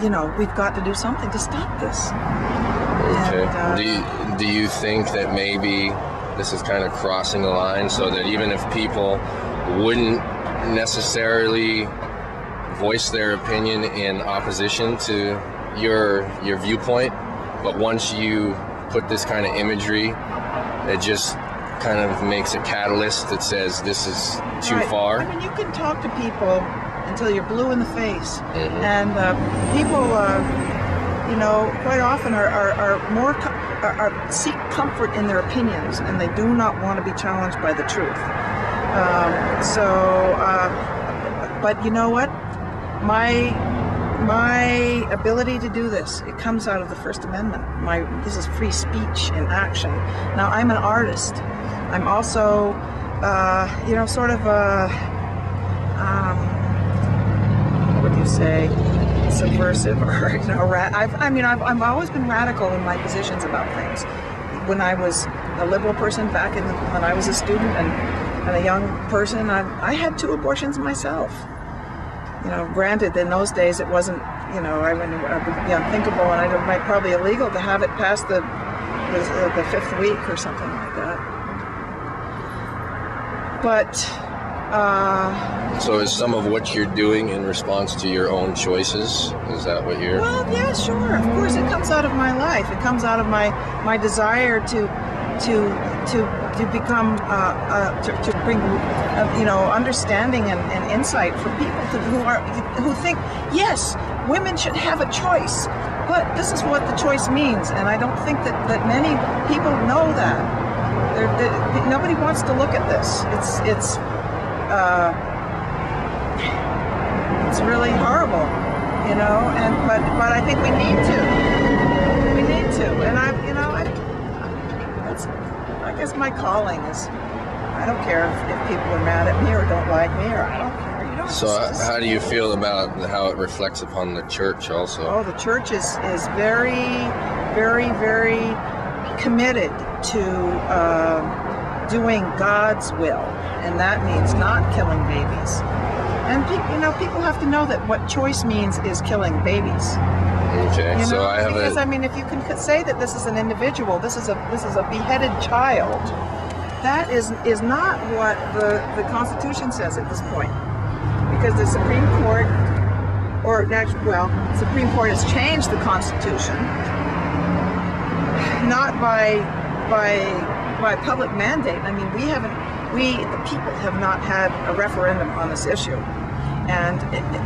you know, we've got to do something to stop this. Okay. And, do you think that maybe this is kind of crossing the line, so that even if people wouldn't necessarily voice their opinion in opposition to your viewpoint, but once you put this kind of imagery, it just kind of makes a catalyst that says this is too far? I mean, you can talk to people until you're blue in the face, Mm-hmm. and people, you know, quite often seek comfort in their opinions, and they do not want to be challenged by the truth. But you know what? My ability to do this, it comes out of the First Amendment. This is free speech in action. Now, I'm an artist. I'm also, you know, sort of a, what would you say, subversive, or, you know, I've always been radical in my positions about things. When I was a liberal person back when I was a student and a young person, I had 2 abortions myself. You know, granted, in those days it wasn't, you know, it would be unthinkable, and it might probably illegal to have it past the 5th week or something like that. But so is some of what you're doing in response to your own choices? Is that what you're... Well, yeah, sure. Of course, it comes out of my life. It comes out of my desire to become to bring you know, understanding and insight for people who think, yes, women should have a choice, but this is what the choice means, and I don't think that many people know that. Nobody wants to look at this. It's really horrible, you know. But I think we need to, and I guess my calling is, I don't care if people are mad at me or don't like me, or I don't care, you know. So how do you feel about how it reflects upon the church also? Oh, the church is very, very, very committed to doing God's will, and that means not killing babies. And people have to know that what choice means is killing babies. Okay, you know? So I have because I mean, if you can say that this is an individual, this is a beheaded child, that is not what the Constitution says at this point, because the Supreme Court, Supreme Court has changed the Constitution, not by public mandate. I mean, the people have not had a referendum on this issue, and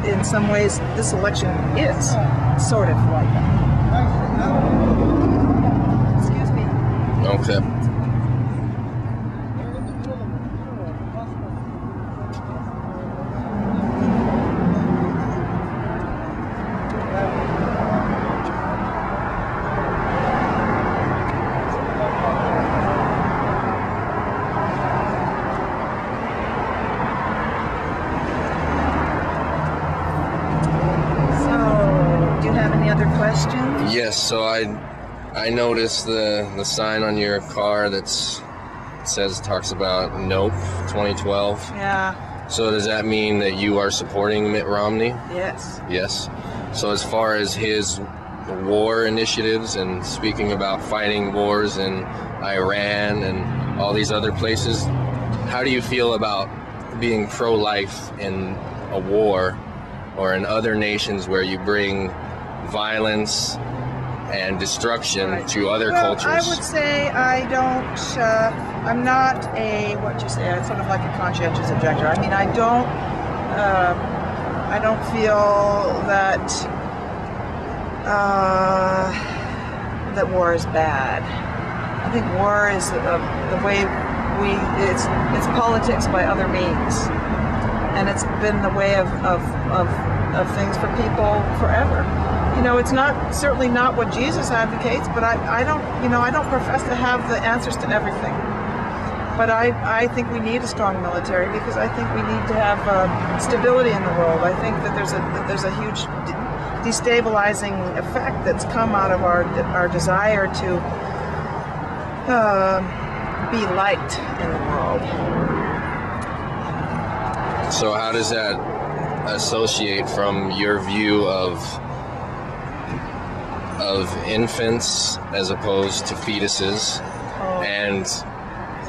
in some ways, this election is sort of like that. Excuse me. Okay. Yes, so I noticed the sign on your car talks about Nope 2012. Yeah. So does that mean that you are supporting Mitt Romney? Yes. Yes. So as far as his war initiatives and speaking about fighting wars in Iran and all these other places, how do you feel about being pro-life in a war or in other nations where you bring violence and destruction to other cultures? I would say I'm not I'm sort of like a conscientious objector. I mean, I don't feel that that war is bad. I think war is the way it's politics by other means, and it's been the way of things for people forever. You know, it's certainly not what Jesus advocates, but I don't profess to have the answers to everything. But I think we need a strong military, because I think we need to have stability in the world. I think that there's a huge destabilizing effect that's come out of our desire to be liked in the world. So how does that associate from your view of of infants as opposed to fetuses, and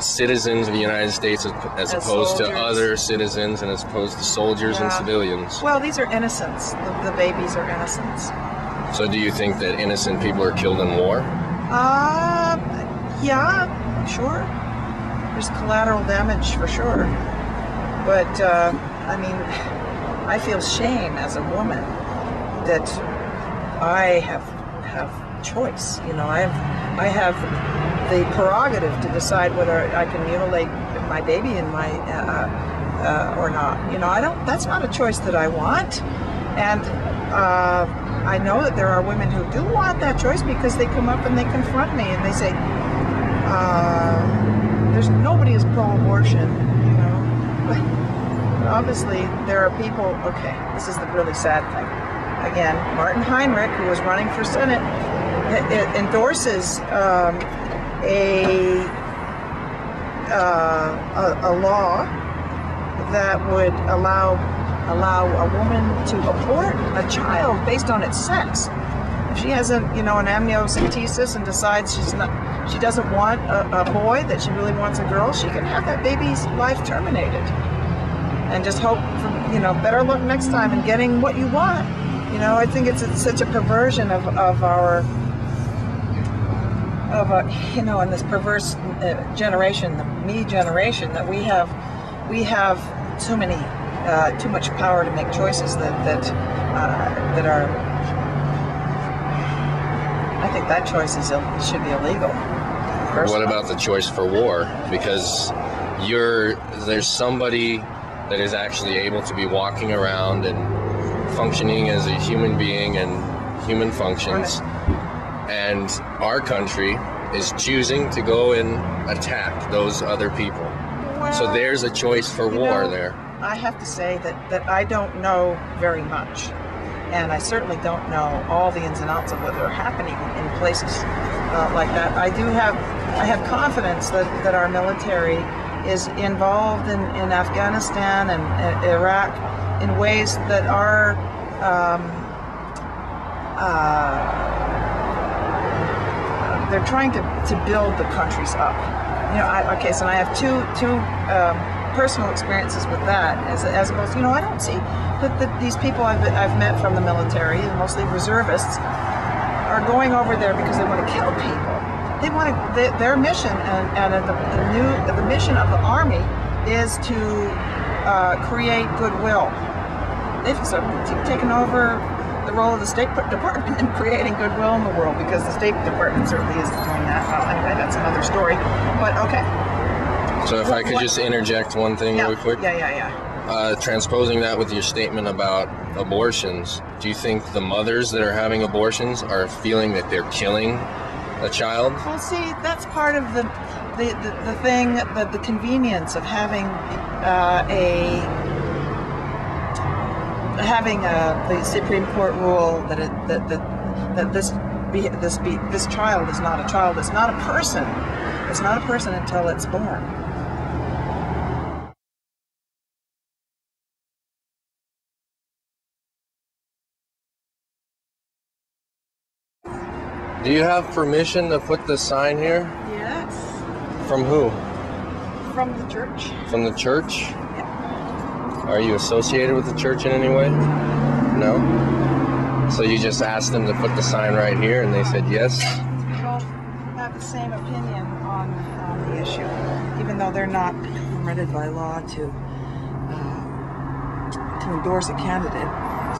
citizens of the United States as opposed to other citizens, and as opposed to soldiers and civilians. Well, these are innocents. The babies are innocents. So do you think that innocent people are killed in war? Yeah, sure. There's collateral damage for sure. But, I mean, I feel shame as a woman that I have choice. You know, I have the prerogative to decide whether I can mutilate my baby in my or not. You know, that's not a choice that I want. And I know that there are women who do want that choice, because they come up and they confront me and they say, there's nobody is pro-abortion, you know. But obviously there are people, okay, this is the really sad thing. Again, Martin Heinrich, who was running for Senate, endorses a law that would allow a woman to abort a child based on its sex. If she has an amniocentesis and decides she doesn't want a boy, that she really wants a girl, she can have that baby's life terminated, and just hope for better luck next time in getting what you want. You know, I think it's such a perversion of in this perverse generation, the me generation, that we have too much power to make choices that are. I think that choice should be illegal. Personally. What about the choice for war? Because there's somebody that is actually able to be walking around and functioning as a human being and human functions, and our country is choosing to go and attack those other people. Well, so there's a choice for war there. I have to say that I don't know very much, and I certainly don't know all the ins and outs of what are happening in places like that. I have confidence that our military is involved in Afghanistan and Iraq in ways that are they're trying to build the countries up. You know, I have two personal experiences with that, as opposed to, I don't see that these people I've met from the military, mostly reservists, are going over there because they want to kill people. They want their mission, and the mission of the Army is to create goodwill. They've sort of taken over the role of the State Department in creating goodwill in the world, because the State Department certainly isn't doing that. Well, anyway, that's another story. But okay. So if I could just interject one thing really quick. Yeah. Transposing that with your statement about abortions, do you think the mothers that are having abortions are feeling that they're killing a child? Well, see, that's part of the thing, the convenience of having the Supreme Court rule that this child is not a child. It's not a person. It's not a person until it's born. Do you have permission to put the sign here? Yes. From who? From the church. From the church? Yeah. Are you associated with the church in any way? No? So you just asked them to put the sign right here and they said yes? We both have the same opinion on the issue, even though they're not permitted by law to endorse a candidate.